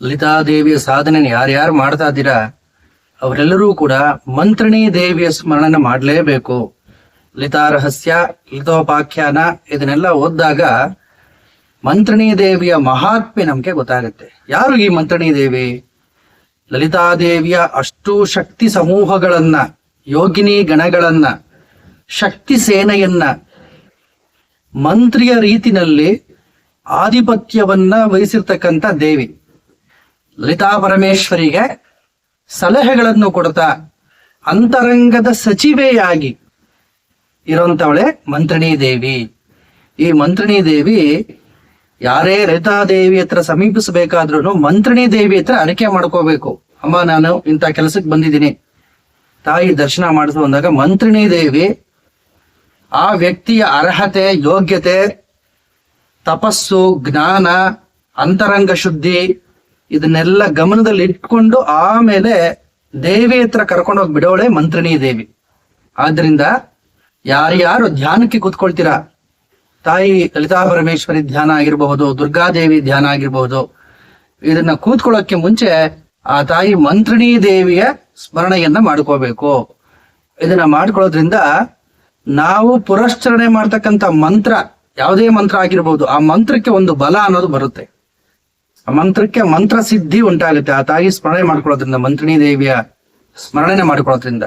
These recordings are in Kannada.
ಲಲಿತಾದೇವಿಯ ಸಾಧನೆ ಯಾರ್ಯಾರು ಮಾಡ್ತಾ ಇದ್ದೀರಾ ಅವರೆಲ್ಲರೂ ಕೂಡ ಮಂತ್ರಿಣೀ ದೇವಿಯ ಸ್ಮರಣೆ ಮಾಡಲೇಬೇಕು. ಲಲಿತಾ ರಹಸ್ಯ, ಲಲಿತೋಪಾಖ್ಯಾನ ಇದನ್ನೆಲ್ಲ ಓದಿದಾಗ ಮಂತ್ರಿಣೀ ದೇವಿಯ ಮಹಾತ್ಮೆ ನಮ್ಗೆ ಗೊತ್ತಾಗುತ್ತೆ. ಯಾರು ಈ ಮಂತ್ರಿಣೀ ದೇವಿ? ಲಲಿತಾದೇವಿಯ ಅಷ್ಟು ಶಕ್ತಿ ಸಮೂಹಗಳನ್ನ, ಯೋಗಿನಿ ಗಣಗಳನ್ನ, ಶಕ್ತಿ ಸೇನೆಯನ್ನ ಮಂತ್ರಿಯ ರೀತಿನಲ್ಲಿ ಆಧಿಪತ್ಯವನ್ನ ವಹಿಸಿರ್ತಕ್ಕಂಥ ದೇವಿ. ಲಲಿತಾ ಪರಮೇಶ್ವರಿಗೆ ಸಲಹೆಗಳನ್ನು ಕೊಡ್ತಾ ಅಂತರಂಗದ ಸಚಿವೆಯಾಗಿ ಇರುವಂತವಳೆ ಮಂತ್ರಿಣೀ ದೇವಿ. ಈ ಮಂತ್ರಿಣೀ ದೇವಿ ಯಾರೇ ಲಲಿತಾದೇವಿ ಹತ್ರ ಸಮೀಪಿಸಬೇಕಾದ್ರೂ ಮಂತ್ರಿಣೀ ದೇವಿ ಹತ್ರ ಅರಿಕೆ ಮಾಡ್ಕೋಬೇಕು. ಅಮ್ಮ, ನಾನು ಇಂಥ ಕೆಲಸಕ್ಕೆ ಬಂದಿದ್ದೀನಿ, ತಾಯಿ ದರ್ಶನ ಮಾಡಿಸು ಅಂದಾಗ ಮಂತ್ರಿಣೀ ದೇವಿ ಆ ವ್ಯಕ್ತಿಯ ಅರ್ಹತೆ, ಯೋಗ್ಯತೆ, ತಪಸ್ಸು, ಜ್ಞಾನ, ಅಂತರಂಗ ಶುದ್ಧಿ ಇದನ್ನೆಲ್ಲ ಗಮನದಲ್ಲಿ ಇಟ್ಕೊಂಡು ಆಮೇಲೆ ದೇವಿ ಹತ್ರ ಕರ್ಕೊಂಡೋಗಿ ಬಿಡೋಳೆ ಮಂತ್ರಿಣೀ ದೇವಿ. ಆದ್ರಿಂದ ಯಾರ್ಯಾರು ಧ್ಯಾನಕ್ಕೆ ಕೂತ್ಕೊಳ್ತೀರಾ, ತಾಯಿ ಲಲಿತಾ ಪರಮೇಶ್ವರಿ ಧ್ಯಾನ ಆಗಿರಬಹುದು, ದುರ್ಗಾದೇವಿ ಧ್ಯಾನ ಆಗಿರಬಹುದು, ಇದನ್ನ ಕೂತ್ಕೊಳ್ಳೋಕೆ ಮುಂಚೆ ಆ ತಾಯಿ ಮಂತ್ರಿಣೀ ದೇವಿಯ ಸ್ಮರಣೆಯನ್ನ ಮಾಡ್ಕೋಬೇಕು. ಇದನ್ನ ಮಾಡ್ಕೊಳ್ಳೋದ್ರಿಂದ ನಾವು ಪುರಶ್ಚರಣೆ ಮಾಡ್ತಕ್ಕಂಥ ಮಂತ್ರ, ಯಾವುದೇ ಮಂತ್ರ ಆಗಿರ್ಬೋದು, ಆ ಮಂತ್ರಕ್ಕೆ ಒಂದು ಬಲ ಅನ್ನೋದು ಬರುತ್ತೆ. ಆ ಮಂತ್ರಕ್ಕೆ ಮಂತ್ರ ಸಿದ್ಧಿ ಉಂಟಾಗುತ್ತೆ ಆ ತಾಯಿ ಸ್ಮರಣೆ ಮಾಡ್ಕೊಳ್ಳೋದ್ರಿಂದ, ಮಂತ್ರಿಣೀ ದೇವಿಯ ಸ್ಮರಣೆ ಮಾಡ್ಕೊಳ್ಳೋದ್ರಿಂದ.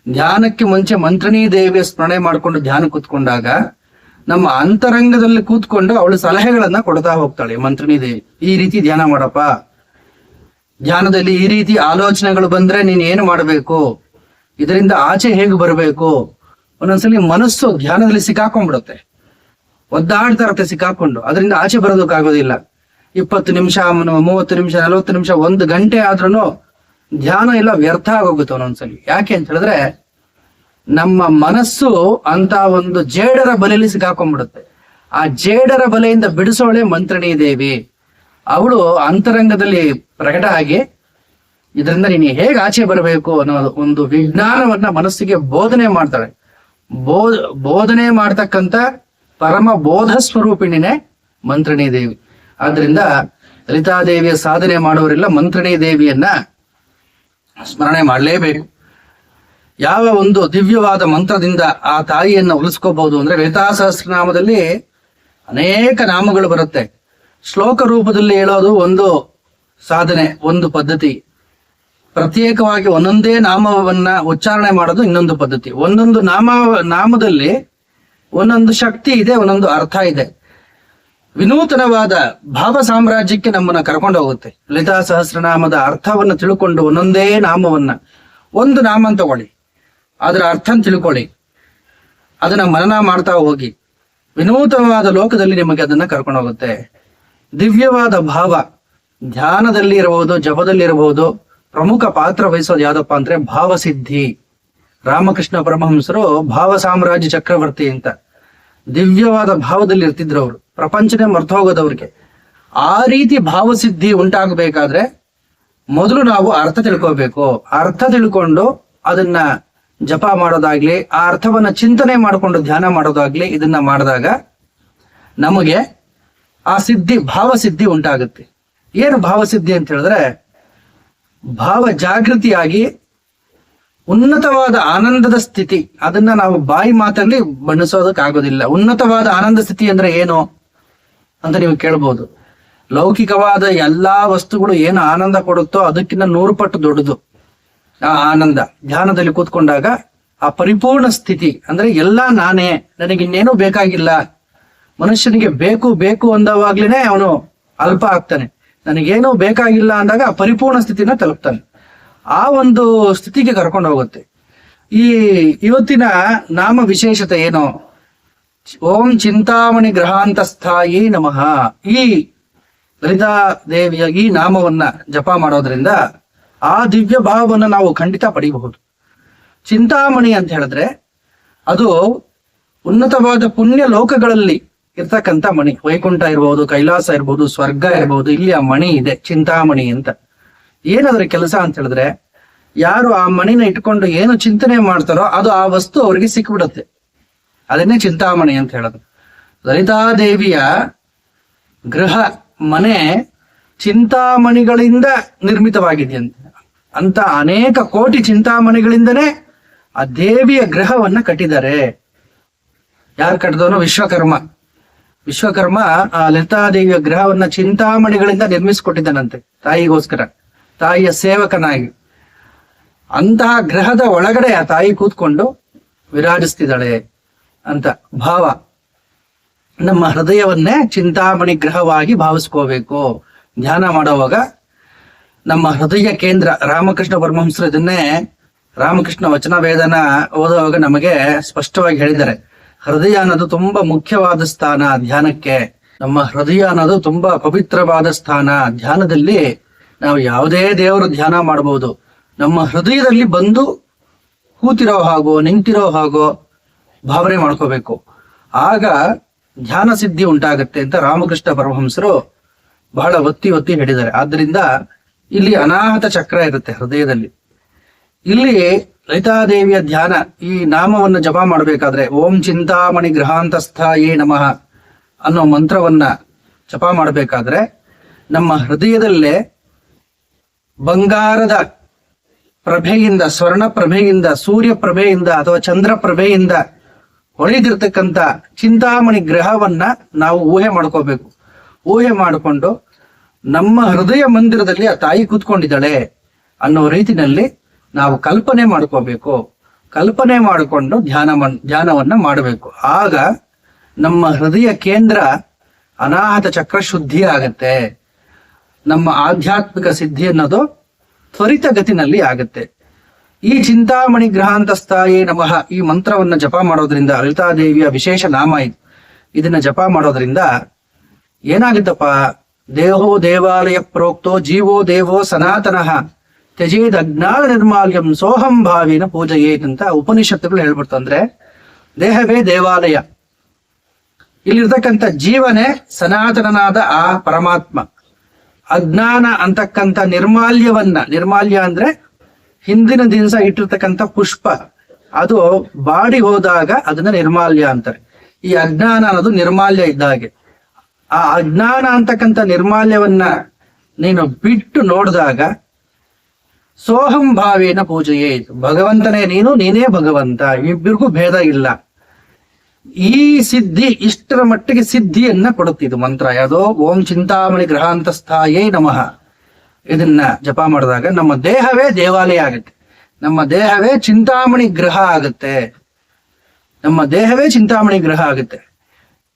ಧ್ಯಾನಕ್ಕೆ ಮುಂಚೆ ಮಂತ್ರಿಣೀ ದೇವಿಯ ಸ್ಮರಣೆ ಮಾಡ್ಕೊಂಡು ಧ್ಯಾನ ಕೂತ್ಕೊಂಡಾಗ ನಮ್ಮ ಅಂತರಂಗದಲ್ಲಿ ಕೂತ್ಕೊಂಡು ಅವಳು ಸಲಹೆಗಳನ್ನ ಕೊಡ್ತಾ ಹೋಗ್ತಾಳೆ ಮಂತ್ರಿಣೀ ದೇವಿ. ಈ ರೀತಿ ಧ್ಯಾನ ಮಾಡಪ್ಪ, ಧ್ಯಾನದಲ್ಲಿ ಈ ರೀತಿ ಆಲೋಚನೆಗಳು ಬಂದ್ರೆ ನೀನ್ ಏನು ಮಾಡಬೇಕು, ಇದರಿಂದ ಆಚೆ ಹೇಗೆ ಬರಬೇಕು. ಒಂದೊಂದ್ಸಲಿ ಮನಸ್ಸು ಧ್ಯಾನದಲ್ಲಿ ಸಿಕ್ಕಾಕೊಂಡ್ಬಿಡುತ್ತೆ, ಒದ್ದಾಡ್ತಾ ಇರುತ್ತೆ ಸಿಕ್ಕಾಕೊಂಡು, ಅದರಿಂದ ಆಚೆ ಬರೋದಕ್ಕಾಗೋದಿಲ್ಲ. 20 ನಿಮಿಷ, 30 ನಿಮಿಷ, 40 ನಿಮಿಷ, 1 ಗಂಟೆ ಆದ್ರೂ ಧ್ಯಾನ ಎಲ್ಲ ವ್ಯರ್ಥ ಆಗೋಗುತ್ತೆ ಒಂದೊಂದ್ಸಲಿ. ಯಾಕೆ ಅಂತ ಹೇಳಿದ್ರೆ ನಮ್ಮ ಮನಸ್ಸು ಅಂತ ಒಂದು ಜೇಡರ ಬಲೆಯಲ್ಲಿ ಸಿಕ್ಕಾಕೊಂಡ್ಬಿಡುತ್ತೆ. ಆ ಜೇಡರ ಬಲೆಯಿಂದ ಬಿಡಿಸೋಳೆ ಮಂತ್ರಿಣೀ ದೇವಿ. ಅವಳು ಅಂತರಂಗದಲ್ಲಿ ಪ್ರಕಟ ಆಗಿ ಇದರಿಂದ ನೀನು ಹೇಗೆ ಆಚೆ ಬರಬೇಕು ಅನ್ನೋ ಒಂದು ವಿಜ್ಞಾನವನ್ನ ಮನಸ್ಸಿಗೆ ಬೋಧನೆ ಮಾಡ್ತಾಳೆ. ಬೋಧನೆ ಮಾಡ್ತಕ್ಕಂಥ ಪರಮ ಬೋಧ ಸ್ವರೂಪಿಣಿನೇ ಮಂತ್ರಿಣೀ ದೇವಿ. ಆದ್ರಿಂದ ಲಲಿತಾದೇವಿಯ ಸಾಧನೆ ಮಾಡುವವರೆಲ್ಲ ಮಂತ್ರಿಣೀ ದೇವಿಯನ್ನ ಸ್ಮರಣೆ ಮಾಡಲೇಬೇಕು. ಯಾವ ಒಂದು ದಿವ್ಯವಾದ ಮಂತ್ರದಿಂದ ಆ ತಾಯಿಯನ್ನ ಉಳಿಸ್ಕೋಬಹುದು ಅಂದ್ರೆ, ಲಲಿತಾ ಸಹಸ್ರನಾಮದಲ್ಲಿ ಅನೇಕ ನಾಮಗಳು ಬರುತ್ತೆ. ಶ್ಲೋಕ ರೂಪದಲ್ಲಿ ಹೇಳೋದು ಒಂದು ಸಾಧನೆ, ಒಂದು ಪದ್ಧತಿ. ಪ್ರತ್ಯೇಕವಾಗಿ ಒಂದೊಂದೇ ನಾಮವನ್ನ ಉಚ್ಚಾರಣೆ ಮಾಡೋದು ಇನ್ನೊಂದು ಪದ್ಧತಿ. ಒಂದೊಂದು ನಾಮದಲ್ಲಿ ಒಂದೊಂದು ಶಕ್ತಿ ಇದೆ, ಒಂದೊಂದು ಅರ್ಥ ಇದೆ. ವಿನೂತನವಾದ ಭಾವ ಸಾಮ್ರಾಜ್ಯಕ್ಕೆ ನಮ್ಮನ್ನ ಕರ್ಕೊಂಡು ಹೋಗುತ್ತೆ. ಲಲಿತಾ ಸಹಸ್ರನಾಮದ ಅರ್ಥವನ್ನ ತಿಳ್ಕೊಂಡು ಒಂದೊಂದೇ ನಾಮವನ್ನ, ಒಂದು ನಾಮ ಅಂತ ತಗೊಳ್ಳಿ, ಅದರ ಅರ್ಥ ತಿಳ್ಕೊಳ್ಳಿ, ಅದನ್ನ ಮನನ ಮಾಡ್ತಾ ಹೋಗಿ, ವಿನೂತನವಾದ ಲೋಕದಲ್ಲಿ ನಿಮಗೆ ಅದನ್ನ ಕರ್ಕೊಂಡು ಹೋಗುತ್ತೆ. ದಿವ್ಯವಾದ ಭಾವ ಧ್ಯಾನದಲ್ಲಿ ಇರಬಹುದು, ಜಪದಲ್ಲಿ ಇರಬಹುದು. ಪ್ರಮುಖ ಪಾತ್ರ ವಹಿಸೋದು ಯಾವ್ದಪ್ಪ ಅಂದ್ರೆ ಭಾವಸಿದ್ಧಿ. ರಾಮಕೃಷ್ಣ ಪರಮಹಂಸರು ಭಾವ ಸಾಮ್ರಾಜ್ಯ ಚಕ್ರವರ್ತಿ ಅಂತ ದಿವ್ಯವಾದ ಭಾವದಲ್ಲಿ ಇರ್ತಿದ್ರು ಅವರು. ಪ್ರಪಂಚನೇ ಮರ್ತು ಹೋಗೋದವ್ರಿಗೆ. ಆ ರೀತಿ ಭಾವಸಿದ್ಧಿ ಉಂಟಾಗಬೇಕಾದ್ರೆ ಮೊದಲು ನಾವು ಅರ್ಥ ತಿಳ್ಕೋಬೇಕು. ಅರ್ಥ ತಿಳ್ಕೊಂಡು ಅದನ್ನ ಜಪ ಮಾಡೋದಾಗ್ಲಿ, ಆ ಅರ್ಥವನ್ನ ಚಿಂತನೆ ಮಾಡಿಕೊಂಡು ಧ್ಯಾನ ಮಾಡೋದಾಗ್ಲಿ, ಇದನ್ನ ಮಾಡಿದಾಗ ನಮಗೆ ಆ ಸಿದ್ಧಿ, ಭಾವಸಿದ್ಧಿ ಉಂಟಾಗುತ್ತೆ. ಏನು ಭಾವಸಿದ್ಧಿ ಅಂತ ಹೇಳಿದ್ರೆ, ಭಾವ ಜಾಗೃತಿಯಾಗಿ ಉನ್ನತವಾದ ಆನಂದದ ಸ್ಥಿತಿ. ಅದನ್ನ ನಾವು ಬಾಯಿ ಮಾತಲ್ಲಿ ಬಣ್ಣಿಸೋದಕ್ಕಾಗೋದಿಲ್ಲ. ಉನ್ನತವಾದ ಆನಂದ ಸ್ಥಿತಿ ಅಂದ್ರೆ ಏನು ಅಂತ ನೀವು ಕೇಳ್ಬೋದು. ಲೌಕಿಕವಾದ ಎಲ್ಲಾ ವಸ್ತುಗಳು ಏನು ಆನಂದ ಕೊಡುತ್ತೋ ಅದಕ್ಕಿಂತ 100 ಪಟ್ಟು ದೊಡ್ಡದು ಆ ಆನಂದ. ಧ್ಯಾನದಲ್ಲಿ ಕೂತ್ಕೊಂಡಾಗ ಆ ಪರಿಪೂರ್ಣ ಸ್ಥಿತಿ ಅಂದ್ರೆ ಎಲ್ಲ ನಾನೇ, ನನಗಿನ್ನೇನೂ ಬೇಕಾಗಿಲ್ಲ. ಮನುಷ್ಯನಿಗೆ ಬೇಕು ಬೇಕು ಅಂದವಾಗ್ಲೇನೆ ಅವನು ಅಲ್ಪ ಆಗ್ತಾನೆ. ನನಗೇನೂ ಬೇಕಾಗಿಲ್ಲ ಅಂದಾಗ ಆ ಪರಿಪೂರ್ಣ ಸ್ಥಿತಿನ ತಲುಪ್ತಾನೆ. ಆ ಒಂದು ಸ್ಥಿತಿಗೆ ಕರ್ಕೊಂಡು ಹೋಗುತ್ತೆ. ಇವತ್ತಿನ ನಾಮ ವಿಶೇಷತೆ ಏನು? ಓಂ ಚಿಂತಾಮಣಿ ಗ್ರಹಾಂತಸ್ಥಾಯಿ ನಮಃ. ಈ ಲಲಿತಾ ದೇವಿಯ ಈ ನಾಮವನ್ನ ಜಪ ಮಾಡೋದ್ರಿಂದ ಆ ದಿವ್ಯ ಭಾವವನ್ನು ನಾವು ಖಂಡಿತ ಪಡೆಯಬಹುದು. ಚಿಂತಾಮಣಿ ಅಂತ ಹೇಳಿದ್ರೆ ಅದು ಉನ್ನತವಾದ ಪುಣ್ಯ ಲೋಕಗಳಲ್ಲಿ ಇರ್ತಕ್ಕಂಥ ಮಣಿ. ವೈಕುಂಠ ಇರ್ಬೋದು, ಕೈಲಾಸ ಇರ್ಬೋದು, ಸ್ವರ್ಗ ಇರ್ಬೋದು, ಇಲ್ಲಿ ಆ ಮಣಿ ಇದೆ, ಚಿಂತಾಮಣಿ ಅಂತ. ಏನಾದ್ರೆ ಕೆಲಸ ಅಂತ ಹೇಳಿದ್ರೆ, ಯಾರು ಆ ಮಣಿನ ಇಟ್ಕೊಂಡು ಏನು ಚಿಂತನೆ ಮಾಡ್ತಾರೋ ಅದು ಆ ವಸ್ತು ಅವರಿಗೆ ಸಿಕ್ಬಿಡುತ್ತೆ. ಅದನ್ನೇ ಚಿಂತಾಮಣಿ ಅಂತ ಹೇಳೋದು. ಲಲಿತಾದೇವಿಯ ಗೃಹ, ಮನೆ ಚಿಂತಾಮಣಿಗಳಿಂದ ನಿರ್ಮಿತವಾಗಿದೆಯಂತೆ. ಅಂತ ಅನೇಕ ಕೋಟಿ ಚಿಂತಾಮಣಿಗಳಿಂದನೇ ಆ ದೇವಿಯ ಗ್ರಹವನ್ನ ಕಟ್ಟಿದ್ದಾರೆ. ಯಾರು ಕಟ್ಟಿದವನು? ವಿಶ್ವಕರ್ಮ ಆ ಲಲಿತಾದೇವಿಯ ಗ್ರಹವನ್ನ ಚಿಂತಾಮಣಿಗಳಿಂದ ನಿರ್ಮಿಸಿಕೊಟ್ಟಿದ್ದಾನಂತೆ, ತಾಯಿಗೋಸ್ಕರ, ತಾಯಿಯ ಸೇವಕನಾಗಿ. ಅಂತಹ ಗ್ರಹದ ಒಳಗಡೆ ಆ ತಾಯಿ ಕೂತ್ಕೊಂಡು ವಿರಾಜಿಸ್ತಿದ್ದಾಳೆ ಅಂತ ಭಾವ. ನಮ್ಮ ಹೃದಯವನ್ನೇ ಚಿಂತಾಮಣಿ ಗ್ರಹವಾಗಿ ಭಾವಿಸ್ಕೋಬೇಕು. ಧ್ಯಾನ ಮಾಡುವಾಗ ನಮ್ಮ ಹೃದಯ ಕೇಂದ್ರ, ರಾಮಕೃಷ್ಣ ಪರಮಹಂಸರು ಇದನ್ನೇ ರಾಮಕೃಷ್ಣ ವಚನ ವೇದನ ಓದುವಾಗ ನಮಗೆ ಸ್ಪಷ್ಟವಾಗಿ ಹೇಳಿದ್ದಾರೆ. ಹೃದಯ ಅನ್ನೋದು ತುಂಬಾ ಮುಖ್ಯವಾದ ಸ್ಥಾನ ಧ್ಯಾನಕ್ಕೆ. ನಮ್ಮ ಹೃದಯ ಅನ್ನೋದು ತುಂಬಾ ಪವಿತ್ರವಾದ ಸ್ಥಾನ. ಧ್ಯಾನದಲ್ಲಿ ನಾವು ಯಾವುದೇ ದೇವರು ಧ್ಯಾನ ಮಾಡಬಹುದು. ನಮ್ಮ ಹೃದಯದಲ್ಲಿ ಬಂದು ಕೂತಿರೋ ಹಾಗೋ ನಿಂತಿರೋ ಹಾಗೋ ಭಾವನೆ ಮಾಡ್ಕೋಬೇಕು. ಆಗ ಧ್ಯಾನ ಸಿದ್ಧಿ ಉಂಟಾಗತ್ತೆ ಅಂತ ರಾಮಕೃಷ್ಣ ಪರಮಹಂಸರು ಬಹಳ ಒತ್ತಿ ಹೇಳಿದ್ದಾರೆ. ಆದ್ರಿಂದ ಇಲ್ಲಿ ಅನಾಹತ ಚಕ್ರ ಇರುತ್ತೆ ಹೃದಯದಲ್ಲಿ. ಇಲ್ಲಿ ಲಲಿತಾದೇವಿಯ ಧ್ಯಾನ, ಈ ನಾಮವನ್ನು ಜಪ ಮಾಡಬೇಕಾದ್ರೆ ಓಂ ಚಿಂತಾಮಣಿ ಗೃಹಾಂತಸ್ಥಾಯೇ ನಮಃ ಅನ್ನೋ ಮಂತ್ರವನ್ನ ಜಪ ಮಾಡಬೇಕಾದ್ರೆ ನಮ್ಮ ಹೃದಯದಲ್ಲೇ ಬಂಗಾರದ ಪ್ರಭೆಯಿಂದ, ಸ್ವರ್ಣ ಪ್ರಭೆಯಿಂದ, ಸೂರ್ಯ ಪ್ರಭೆಯಿಂದ ಅಥವಾ ಚಂದ್ರ ಪ್ರಭೆಯಿಂದ ಹೊಳೆದಿರ್ತಕ್ಕಂಥ ಚಿಂತಾಮಣಿ ಗ್ರಹವನ್ನ ನಾವು ಊಹೆ ಮಾಡ್ಕೋಬೇಕು. ಊಹೆ ಮಾಡಿಕೊಂಡು ನಮ್ಮ ಹೃದಯ ಮಂದಿರದಲ್ಲಿ ಆ ತಾಯಿ ಕೂತ್ಕೊಂಡಿದ್ದಾಳೆ ಅನ್ನೋ ರೀತಿನಲ್ಲಿ ನಾವು ಕಲ್ಪನೆ ಮಾಡ್ಕೋಬೇಕು. ಕಲ್ಪನೆ ಮಾಡಿಕೊಂಡು ಧ್ಯಾನವನ್ನ ಮಾಡಬೇಕು. ಆಗ ನಮ್ಮ ಹೃದಯ ಕೇಂದ್ರ ಅನಾಹತ ಚಕ್ರ ಶುದ್ಧಿ ಆಗತ್ತೆ. ನಮ್ಮ ಆಧ್ಯಾತ್ಮಿಕ ಸಿದ್ಧಿ ಅನ್ನೋದು ತ್ವರಿತ ಗತಿನಲ್ಲಿ ಆಗತ್ತೆ. ಈ ಚಿಂತಾಮಣಿ ಗ್ರಹಾಂತಸ್ಥಾಯೇ ನಮಃ ಈ ಮಂತ್ರವನ್ನ ಜಪ ಮಾಡೋದ್ರಿಂದ, ಲಲಿತಾದೇವಿಯ ವಿಶೇಷ ನಾಮ ಇದು. ಇದನ್ನ ಜಪ ಮಾಡೋದ್ರಿಂದ ಏನಾಗುತ್ತಪ್ಪ? ದೇಹೋ ದೇವಾಲಯ ಪ್ರೋಕ್ತೋ ಜೀವೋ ದೇವೋ ಸನಾತನಃ ತ್ಯಜೇದ್ ಅಜ್ಞಾನ ನಿರ್ಮಾಲ್ಯಂ ಸೋಹಂ ಭಾವಿನ ಪೂಜೆಯೇತ್ ಅಂತ ಉಪನಿಷತ್ತುಗಳು ಹೇಳ್ಬಿಡ್ತಂದ್ರೆ, ದೇಹವೇ ದೇವಾಲಯ. ಇಲ್ಲಿರ್ತಕ್ಕಂಥ ಜೀವನೇ ಸನಾತನನಾದ ಆ ಪರಮಾತ್ಮ. ಅಜ್ಞಾನ ಅಂತಕ್ಕಂಥ ನಿರ್ಮಾಲ್ಯ ಅಂದ್ರೆ ಹಿಂದಿನ ದಿವಸ ಇಟ್ಟಿರ್ತಕ್ಕಂಥ ಪುಷ್ಪ, ಅದು ಬಾಡಿ ಹೋದಾಗ ಅದನ್ನ ನಿರ್ಮಾಲ್ಯ ಅಂತಾರೆ. ಈ ಅಜ್ಞಾನ ಅನ್ನೋದು ನಿರ್ಮಾಲ್ಯ ಇದ್ದ ಹಾಗೆ. ಆ ಅಜ್ಞಾನ ಅಂತಕ್ಕಂಥ ನಿರ್ಮಾಲ್ಯವನ್ನ ನೀನು ಬಿಟ್ಟು ನೋಡಿದಾಗ ಸೋಹಂ ಭಾವೇನ ಪೂಜೆಯೇ, ಭಗವಂತನೇ ನೀನು, ನೀನೇ ಭಗವಂತ, ಇಬ್ಬರಿಗೂ ಭೇದ ಇಲ್ಲ. ಈ ಸಿದ್ಧಿ, ಇಷ್ಟರ ಮಟ್ಟಿಗೆ ಸಿದ್ಧಿಯನ್ನ ಕೊಡುತ್ತಿದ್ದು ಮಂತ್ರ ಯಾವುದೋ ಓಂ ಚಿಂತಾಮಣಿ ಗ್ರಹಾಂತಸ್ಥಾಯೇ ನಮಃ. ಇದನ್ನ ಜಪ ಮಾಡಿದಾಗ ನಮ್ಮ ದೇಹವೇ ದೇವಾಲಯ ಆಗುತ್ತೆ. ನಮ್ಮ ದೇಹವೇ ಚಿಂತಾಮಣಿ ಗ್ರಹ ಆಗುತ್ತೆ. ನಮ್ಮ ದೇಹವೇ ಚಿಂತಾಮಣಿ ಗ್ರಹ ಆಗುತ್ತೆ.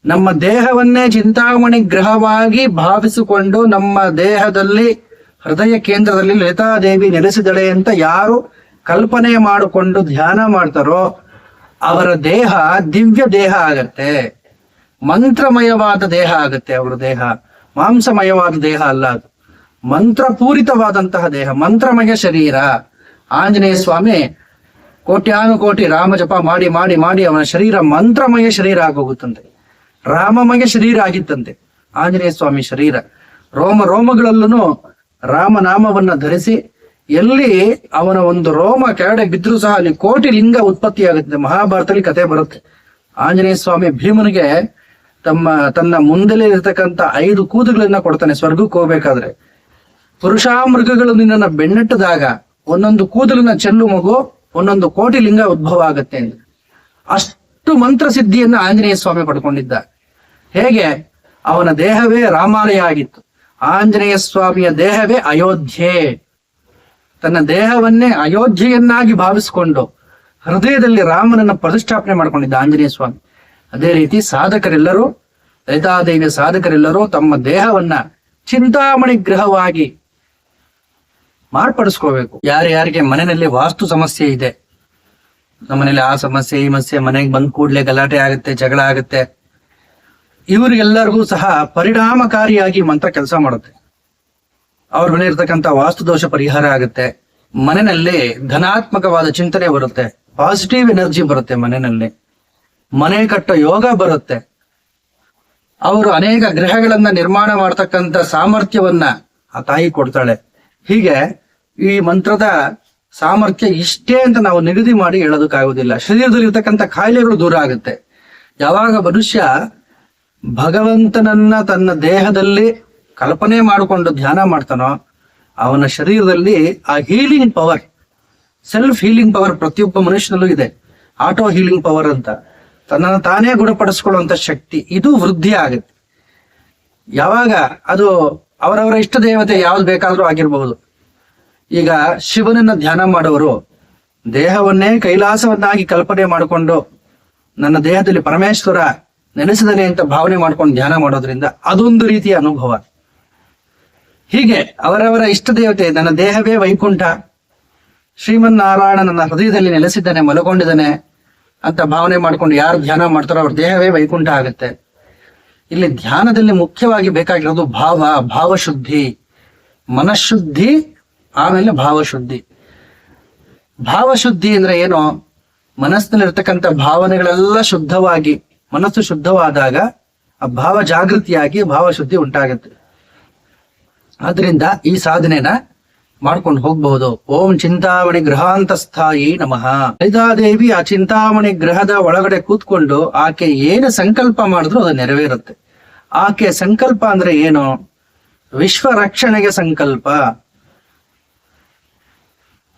ನಮ್ಮ ದೇಹವನ್ನೇ ಚಿಂತಾಮಣಿ ಗ್ರಹವಾಗಿ ಭಾವಿಸಿಕೊಂಡು ನಮ್ಮ ದೇಹದಲ್ಲಿ ಹೃದಯ ಕೇಂದ್ರದಲ್ಲಿ ಲಲಿತಾದೇವಿ ನೆಲೆಸಿದಳೆ ಅಂತ ಯಾರು ಕಲ್ಪನೆ ಮಾಡಿಕೊಂಡು ಧ್ಯಾನ ಮಾಡ್ತಾರೋ ಅವರ ದೇಹ ದಿವ್ಯ ದೇಹ ಆಗತ್ತೆ. ಮಂತ್ರಮಯವಾದ ದೇಹ ಆಗತ್ತೆ. ಅವರ ದೇಹ ಮಾಂಸಮಯವಾದ ದೇಹ ಅಲ್ಲ, ಅದು ಮಂತ್ರಪೂರಿತವಾದಂತಹ ದೇಹ, ಮಂತ್ರಮಯ ಶರೀರ. ಆಂಜನೇಯ ಸ್ವಾಮಿ ಕೋಟ್ಯಾನುಕೋಟಿ ರಾಮ ಜಪ ಮಾಡಿ ಮಾಡಿ ಮಾಡಿ ಅವನ ಶರೀರ ಮಂತ್ರಮಯ ಶರೀರ ಆಗೋಗುತ್ತಂತೆ. ರಾಮಮಯ ಶರೀರ ಆಗಿತ್ತಂತೆ ಆಂಜನೇಯ ಸ್ವಾಮಿ ಶರೀರ. ರೋಮಗಳಲ್ಲೂ ರಾಮನಾಮವನ್ನ ಧರಿಸಿ ಎಲ್ಲಿ ಅವನ ಒಂದು ರೋಮ ಕೆಳಗಡೆ ಬಿದ್ರೂ ಸಹ ಅಲ್ಲಿ ಕೋಟಿ ಲಿಂಗ ಉತ್ಪತ್ತಿ ಆಗುತ್ತೆ. ಮಹಾಭಾರತದಲ್ಲಿ ಕತೆ ಬರುತ್ತೆ. ಆಂಜನೇಯ ಸ್ವಾಮಿ ಭೀಮನಿಗೆ ತನ್ನ ಮುಂದೆಲೇ ಇರತಕ್ಕಂಥ 5 ಕೂದಲನ್ನ ಕೊಡ್ತಾನೆ ಸ್ವರ್ಗಕ್ಕೆ ಹೋಗ್ಬೇಕಾದ್ರೆ. ಪುರುಷಾಮೃಗಗಳು ನಿನ್ನನ್ನು ಬೆನ್ನಟ್ಟದಾಗ ಒಂದೊಂದು ಕೂದಲನ್ನ ಚೆಲ್ಲು ಮಗು, ಒಂದೊಂದು ಕೋಟಿ ಲಿಂಗ ಉದ್ಭವ ಆಗತ್ತೆ ಅಂತ. ಅಷ್ಟು ಮಂತ್ರ ಸಿದ್ಧಿಯನ್ನ ಆಂಜನೇಯ ಸ್ವಾಮಿ ಪಡ್ಕೊಂಡಿದ್ದ. ಹೇಗೆ? ಅವನ ದೇಹವೇ ರಾಮಾಲಯ ಆಗಿತ್ತು. ಆಂಜನೇಯ ಸ್ವಾಮಿಯ ದೇಹವೇ ಅಯೋಧ್ಯೆ. ತನ್ನ ದೇಹವನ್ನೇ ಅಯೋಧ್ಯೆಯನ್ನಾಗಿ ಭಾವಿಸಿಕೊಂಡು ಹೃದಯದಲ್ಲಿ ರಾಮನನ್ನ ಪ್ರತಿಷ್ಠಾಪನೆ ಮಾಡ್ಕೊಂಡಿದ್ದ ಆಂಜನೇಯ ಸ್ವಾಮಿ. ಅದೇ ರೀತಿ ಸಾಧಕರೆಲ್ಲರೂ, ಲಲಿತಾದೇವಿಯ ಸಾಧಕರೆಲ್ಲರೂ ತಮ್ಮ ದೇಹವನ್ನ ಚಿಂತಾಮಣಿ ಗ್ರಹವಾಗಿ ಮಾರ್ಪಡಿಸ್ಕೋಬೇಕು. ಯಾರ್ಯಾರಿಗೆ ಮನೆಯಲ್ಲಿ ವಾಸ್ತು ಸಮಸ್ಯೆ ಇದೆ, ನಮ್ಮನೇಲಿ ಆ ಸಮಸ್ಯೆ ಈ ಸಮಸ್ಯೆ, ಮನೆಗೆ ಬಂದ್ ಕೂಡ್ಲೆ ಗಲಾಟೆ ಆಗುತ್ತೆ, ಜಗಳ ಆಗುತ್ತೆ, ಇವರಿಗೆಲ್ಲರಿಗೂ ಸಹ ಪರಿಣಾಮಕಾರಿಯಾಗಿ ಮಂತ್ರ ಕೆಲಸ ಮಾಡುತ್ತೆ. ಅವ್ರ ಮನೆ ಇರ್ತಕ್ಕಂಥ ವಾಸ್ತುದೋಷ ಪರಿಹಾರ ಆಗುತ್ತೆ. ಮನೆಯಲ್ಲಿ ಧನಾತ್ಮಕವಾದ ಚಿಂತನೆ ಬರುತ್ತೆ, ಪಾಸಿಟಿವ್ ಎನರ್ಜಿ ಬರುತ್ತೆ ಮನೆಯಲ್ಲಿ, ಮನೆ ಕಟ್ಟೋ ಯೋಗ ಬರುತ್ತೆ. ಅವರು ಅನೇಕ ಗ್ರಹಗಳನ್ನ ನಿರ್ಮಾಣ ಮಾಡ್ತಕ್ಕಂಥ ಸಾಮರ್ಥ್ಯವನ್ನ ಆ ತಾಯಿ ಕೊಡ್ತಾಳೆ. ಹೀಗೆ ಈ ಮಂತ್ರದ ಸಾಮರ್ಥ್ಯ ಇಷ್ಟೇ ಅಂತ ನಾವು ನಿಗದಿ ಮಾಡಿ ಹೇಳೋದಕ್ಕಾಗೋದಿಲ್ಲ. ಶರೀರದಲ್ಲಿ ಇರ್ತಕ್ಕಂಥ ಕಾಯಿಲೆಗಳು ದೂರ ಆಗುತ್ತೆ. ಯಾವಾಗ ಮನುಷ್ಯ ಭಗವಂತನನ್ನ ತನ್ನ ದೇಹದಲ್ಲಿ ಕಲ್ಪನೆ ಮಾಡಿಕೊಂಡು ಧ್ಯಾನ ಮಾಡ್ತಾನೋ ಅವನ ಶರೀರದಲ್ಲಿ ಆ healing power, self healing power ಪ್ರತಿಯೊಬ್ಬ ಮನುಷ್ಯನಲ್ಲೂ ಇದೆ. ಆಟೋ ಹೀಲಿಂಗ್ ಪವರ್ ಅಂತ, ತನ್ನನ್ನು ತಾನೇ ಗುಣಪಡಿಸ್ಕೊಳ್ಳುವಂತ ಶಕ್ತಿ ಇದು ವೃದ್ಧಿ ಆಗುತ್ತೆ. ಯಾವಾಗ ಅದು ಅವರವರ ಇಷ್ಟ ದೇವತೆ ಯಾವ್ದು ಬೇಕಾದ್ರೂ ಆಗಿರ್ಬಹುದು. ಈಗ ಶಿವನನ್ನ ಧ್ಯಾನ ಮಾಡೋರು ದೇಹವನ್ನೇ ಕೈಲಾಸವನ್ನಾಗಿ ಕಲ್ಪನೆ ಮಾಡಿಕೊಂಡು ನನ್ನ ದೇಹದಲ್ಲಿ ಪರಮೇಶ್ವರ ನೆಲೆಸಿದನೆ ಅಂತ ಭಾವನೆ ಮಾಡ್ಕೊಂಡು ಧ್ಯಾನ ಮಾಡೋದ್ರಿಂದ ಅದೊಂದು ರೀತಿಯ ಅನುಭವ. ಹೀಗೆ ಅವರವರ ಇಷ್ಟ ದೇವತೆ, ನನ್ನ ದೇಹವೇ ವೈಕುಂಠ, ಶ್ರೀಮನ್ನಾರಾಯಣ ನನ್ನ ಹೃದಯದಲ್ಲಿ ನೆಲೆಸಿದ್ದಾನೆ, ಮಲಗೊಂಡಿದ್ದಾನೆ ಅಂತ ಭಾವನೆ ಮಾಡ್ಕೊಂಡು ಯಾರು ಧ್ಯಾನ ಮಾಡ್ತಾರೋ ಅವ್ರ ದೇಹವೇ ವೈಕುಂಠ ಆಗುತ್ತೆ. ಇಲ್ಲಿ ಧ್ಯಾನದಲ್ಲಿ ಮುಖ್ಯವಾಗಿ ಬೇಕಾಗಿರೋದು ಭಾವಶುದ್ಧಿ, ಮನಃಶುದ್ಧಿ, ಆಮೇಲೆ ಭಾವಶುದ್ಧಿ. ಭಾವಶುದ್ಧಿ ಅಂದ್ರೆ ಏನು? ಮನಸ್ಸಿನಲ್ಲಿರ್ತಕ್ಕಂಥ ಭಾವನೆಗಳೆಲ್ಲ ಶುದ್ಧವಾಗಿ, ಮನಸ್ಸು ಶುದ್ಧವಾದಾಗ ಆ ಭಾವ ಜಾಗೃತಿಯಾಗಿ ಭಾವಶುದ್ಧಿ ಉಂಟಾಗುತ್ತೆ. ಆದ್ರಿಂದ ಈ ಸಾಧನೆನ ಮಾಡ್ಕೊಂಡು ಹೋಗ್ಬಹುದು. ಓಂ ಚಿಂತಾಮಣಿ ಗೃಹಾಂತಸ್ಥಾಯಿ ನಮಃ. ಲಲಿತಾದೇವಿ ಆ ಚಿಂತಾಮಣಿ ಗ್ರಹದ ಒಳಗಡೆ ಕೂತ್ಕೊಂಡು ಆಕೆ ಏನು ಸಂಕಲ್ಪ ಮಾಡಿದ್ರು ಅದು ನೆರವೇರುತ್ತೆ. ಆಕೆ ಸಂಕಲ್ಪ ಅಂದ್ರೆ ಏನು? ವಿಶ್ವ ರಕ್ಷಣೆಗೆ ಸಂಕಲ್ಪ.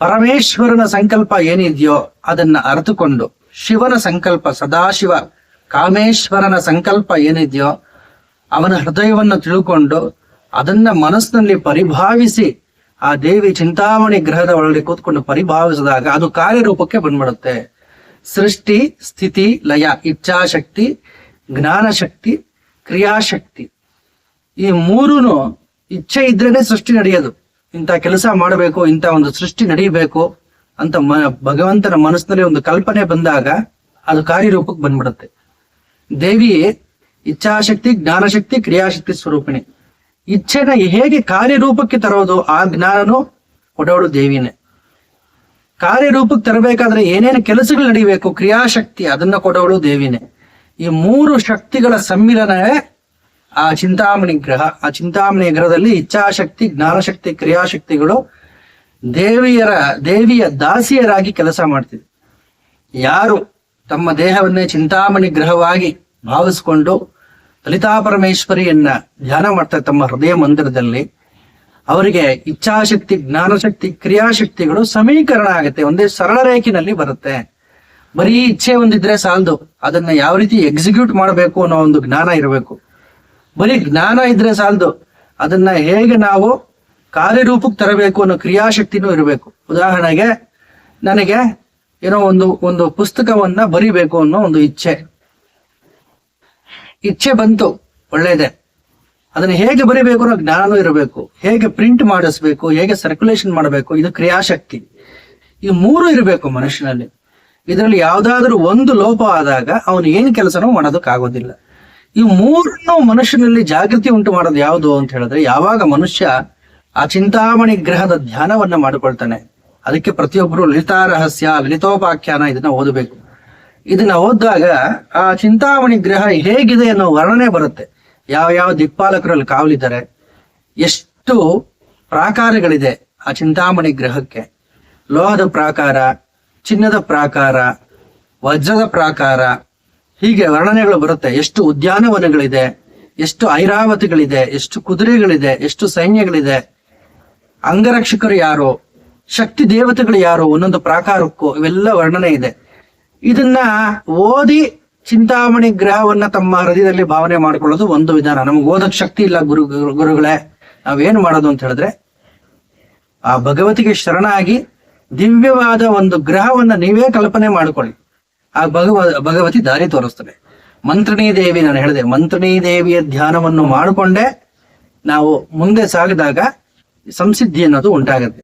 ಪರಮೇಶ್ವರನ ಸಂಕಲ್ಪ ಏನಿದೆಯೋ ಅದನ್ನ ಅರ್ಥಕೊಂಡು, ಶಿವನ ಸಂಕಲ್ಪ, ಸದಾಶಿವ ಕಾಮೇಶ್ವರನ ಸಂಕಲ್ಪ ಏನಿದೆಯೋ ಅವನ ಹೃದಯವನ್ನು ತಿಳ್ಕೊಂಡು ಅದನ್ನ ಮನಸ್ಸಿನಲ್ಲಿ ಪರಿಭಾವಿಸಿ ಆ ದೇವಿ ಚಿಂತಾಮಣಿ ಗ್ರಹದ ಒಳಗೆ ಕೂತ್ಕೊಂಡು ಪರಿಭಾವಿಸಿದಾಗ ಅದು ಕಾರ್ಯರೂಪಕ್ಕೆ ಬಂದ್ಬಿಡುತ್ತೆ. ಸೃಷ್ಟಿ, ಸ್ಥಿತಿ, ಲಯ, ಇಚ್ಛಾಶಕ್ತಿ, ಜ್ಞಾನಶಕ್ತಿ, ಕ್ರಿಯಾಶಕ್ತಿ, ಈ ಮೂರೂನು ಇಚ್ಛೆ ಇದ್ರೇನೆ ಸೃಷ್ಟಿ ನಡೆಯೋದು. ಇಂಥ ಕೆಲಸ ಮಾಡಬೇಕು, ಇಂಥ ಒಂದು ಸೃಷ್ಟಿ ನಡೀಬೇಕು ಅಂತ ಭಗವಂತನ ಮನಸ್ಸಿನಲ್ಲಿ ಒಂದು ಕಲ್ಪನೆ ಬಂದಾಗ ಅದು ಕಾರ್ಯರೂಪಕ್ಕೆ ಬಂದ್ಬಿಡುತ್ತೆ. ದೇವಿ ಇಚ್ಛಾಶಕ್ತಿ, ಜ್ಞಾನಶಕ್ತಿ, ಕ್ರಿಯಾಶಕ್ತಿ ಸ್ವರೂಪಿಣಿ. ಇಚ್ಛೆನ ಹೇಗೆ ಕಾರ್ಯರೂಪಕ್ಕೆ ತರೋದು ಆ ಜ್ಞಾನನು ಕೊಡೋಳು ದೇವಿನೇ. ಕಾರ್ಯರೂಪಕ್ಕೆ ತರಬೇಕಾದ್ರೆ ಏನೇನು ಕೆಲಸಗಳು ನಡೀಬೇಕು, ಕ್ರಿಯಾಶಕ್ತಿ, ಅದನ್ನ ಕೊಡೋಳು ದೇವಿನೇ. ಈ ಮೂರು ಶಕ್ತಿಗಳ ಸಮ್ಮಿಲನವೇ ಆ ಚಿಂತಾಮಣಿ ಗ್ರಹ. ಆ ಚಿಂತಾಮಣಿ ಗ್ರಹದಲ್ಲಿ ಇಚ್ಛಾಶಕ್ತಿ, ಜ್ಞಾನಶಕ್ತಿ, ಕ್ರಿಯಾಶಕ್ತಿಗಳು ದೇವಿಯ ದಾಸಿಯರಾಗಿ ಕೆಲಸ ಮಾಡ್ತಿದೆ. ಯಾರು ತಮ್ಮ ದೇಹವನ್ನೇ ಚಿಂತಾಮಣಿ ಗ್ರಹವಾಗಿ ಭಾವಿಸ್ಕೊಂಡು ಲಲಿತಾ ಪರಮೇಶ್ವರಿಯನ್ನ ಧ್ಯಾನ ಮಾಡ್ತಾರೆ ತಮ್ಮ ಹೃದಯ ಮಂದಿರದಲ್ಲಿ, ಅವರಿಗೆ ಇಚ್ಛಾಶಕ್ತಿ, ಜ್ಞಾನಶಕ್ತಿ, ಕ್ರಿಯಾಶಕ್ತಿಗಳು ಸಮೀಕರಣ ಆಗುತ್ತೆ, ಒಂದೇ ಸರಳ ರೇಖಿನಲ್ಲಿ ಬರುತ್ತೆ. ಬರೀ ಇಚ್ಛೆ ಒಂದಿದ್ರೆ ಸಾಲದು, ಅದನ್ನ ಯಾವ ರೀತಿ ಎಕ್ಸಿಕ್ಯೂಟ್ ಮಾಡಬೇಕು ಅನ್ನೋ ಒಂದು ಜ್ಞಾನ ಇರಬೇಕು. ಬರೀ ಜ್ಞಾನ ಇದ್ರೆ ಸಾಲದು, ಅದನ್ನ ಹೇಗೆ ನಾವು ಕಾರ್ಯರೂಪಕ್ಕೆ ತರಬೇಕು ಅನ್ನೋ ಕ್ರಿಯಾಶಕ್ತಿನೂ ಇರಬೇಕು. ಉದಾಹರಣೆಗೆ ನನಗೆ ಏನೋ ಒಂದು ಪುಸ್ತಕವನ್ನ ಬರಿಬೇಕು ಅನ್ನೋ ಒಂದು ಇಚ್ಛೆ ಬಂತು, ಒಳ್ಳೇದೆ. ಅದನ್ನ ಹೇಗೆ ಬರಿಬೇಕು ಅನ್ನೋ ಜ್ಞಾನನೂ ಇರಬೇಕು. ಹೇಗೆ ಪ್ರಿಂಟ್ ಮಾಡಿಸ್ಬೇಕು, ಹೇಗೆ ಸರ್ಕ್ಯುಲೇಷನ್ ಮಾಡಬೇಕು, ಇದು ಕ್ರಿಯಾಶಕ್ತಿ. ಈ ಮೂರು ಇರಬೇಕು ಮನುಷ್ಯನಲ್ಲಿ. ಇದರಲ್ಲಿ ಯಾವ್ದಾದ್ರೂ ಒಂದು ಲೋಪ ಆದಾಗ ಅವನು ಏನು ಕೆಲಸನೂ ಮಾಡೋದಕ್ಕಾಗೋದಿಲ್ಲ. ಈ ಮೂರನ್ನು ಮನುಷ್ಯನಲ್ಲಿ ಜಾಗೃತಿ ಉಂಟು ಮಾಡೋದು ಯಾವುದು ಅಂತ ಹೇಳಿದ್ರೆ, ಯಾವಾಗ ಮನುಷ್ಯ ಆ ಚಿಂತಾಮಣಿ ಗ್ರಹದ ಧ್ಯಾನವನ್ನ ಮಾಡಿಕೊಳ್ತಾನೆ. ಅದಕ್ಕೆ ಪ್ರತಿಯೊಬ್ಬರು ಲಲಿತಾ ರಹಸ್ಯ, ಲಲಿತೋಪಾಖ್ಯಾನ ಇದನ್ನ ಓದಬೇಕು. ಇದನ್ನ ಓದಿದಾಗ ಆ ಚಿಂತಾಮಣಿ ಗ್ರಹ ಹೇಗಿದೆ ಅನ್ನೋ ವರ್ಣನೆ ಬರುತ್ತೆ. ಯಾವ ದಿಕ್ಪಾಲಕರಲ್ಲಿ ಕಾವಲಿದ್ದಾರೆ, ಎಷ್ಟು ಪ್ರಾಕಾರಗಳಿದೆ ಆ ಚಿಂತಾಮಣಿ ಗ್ರಹಕ್ಕೆ. ಲೋಹದ ಪ್ರಾಕಾರ, ಚಿನ್ನದ ಪ್ರಾಕಾರ, ವಜ್ರದ ಪ್ರಾಕಾರ, ಹೀಗೆ ವರ್ಣನೆಗಳು ಬರುತ್ತೆ. ಎಷ್ಟು ಉದ್ಯಾನವನಗಳಿದೆ, ಎಷ್ಟು ಐರಾವತಿಗಳಿದೆ, ಎಷ್ಟು ಕುದುರೆಗಳಿದೆ, ಎಷ್ಟು ಸೈನ್ಯಗಳಿದೆ, ಅಂಗರಕ್ಷಕರು ಯಾರು, ಶಕ್ತಿ ದೇವತೆಗಳು ಯಾರು, ಒಂದೊಂದು ಪ್ರಾಕಾರಕ್ಕೂ ಇವೆಲ್ಲ ವರ್ಣನೆ ಇದೆ. ಇದನ್ನ ಓದಿ ಚಿಂತಾಮಣಿ ಗ್ರಹವನ್ನ ತಮ್ಮ ಹೃದಯದಲ್ಲಿ ಭಾವನೆ ಮಾಡ್ಕೊಳ್ಳೋದು ಒಂದು ವಿಧಾನ. ನಮ್ಗೆ ಓದಕ್ ಶಕ್ತಿ ಇಲ್ಲ ಗುರುಗಳೇ, ನಾವೇನು ಮಾಡೋದು ಅಂತ ಹೇಳಿದ್ರೆ, ಆ ಭಗವತಿಗೆ ಶರಣಾಗಿ ದಿವ್ಯವಾದ ಒಂದು ಗ್ರಹವನ್ನ ನೀವೇ ಕಲ್ಪನೆ ಮಾಡ್ಕೊಳ್ಳಿ. ಆ ಭಗವತಿ ದಾರಿ ತೋರಿಸ್ತಾರೆ. ಮಂತ್ರಿಣೀ ದೇವಿ, ನಾನು ಹೇಳಿದೆ, ಮಂತ್ರಿಣೀ ದೇವಿಯ ಧ್ಯಾನವನ್ನು ಮಾಡಿಕೊಂಡೇ ನಾವು ಮುಂದೆ ಸಾಗಿದಾಗ ಸಂಸಿದ್ಧಿ ಅನ್ನೋದು ಉಂಟಾಗುತ್ತೆ.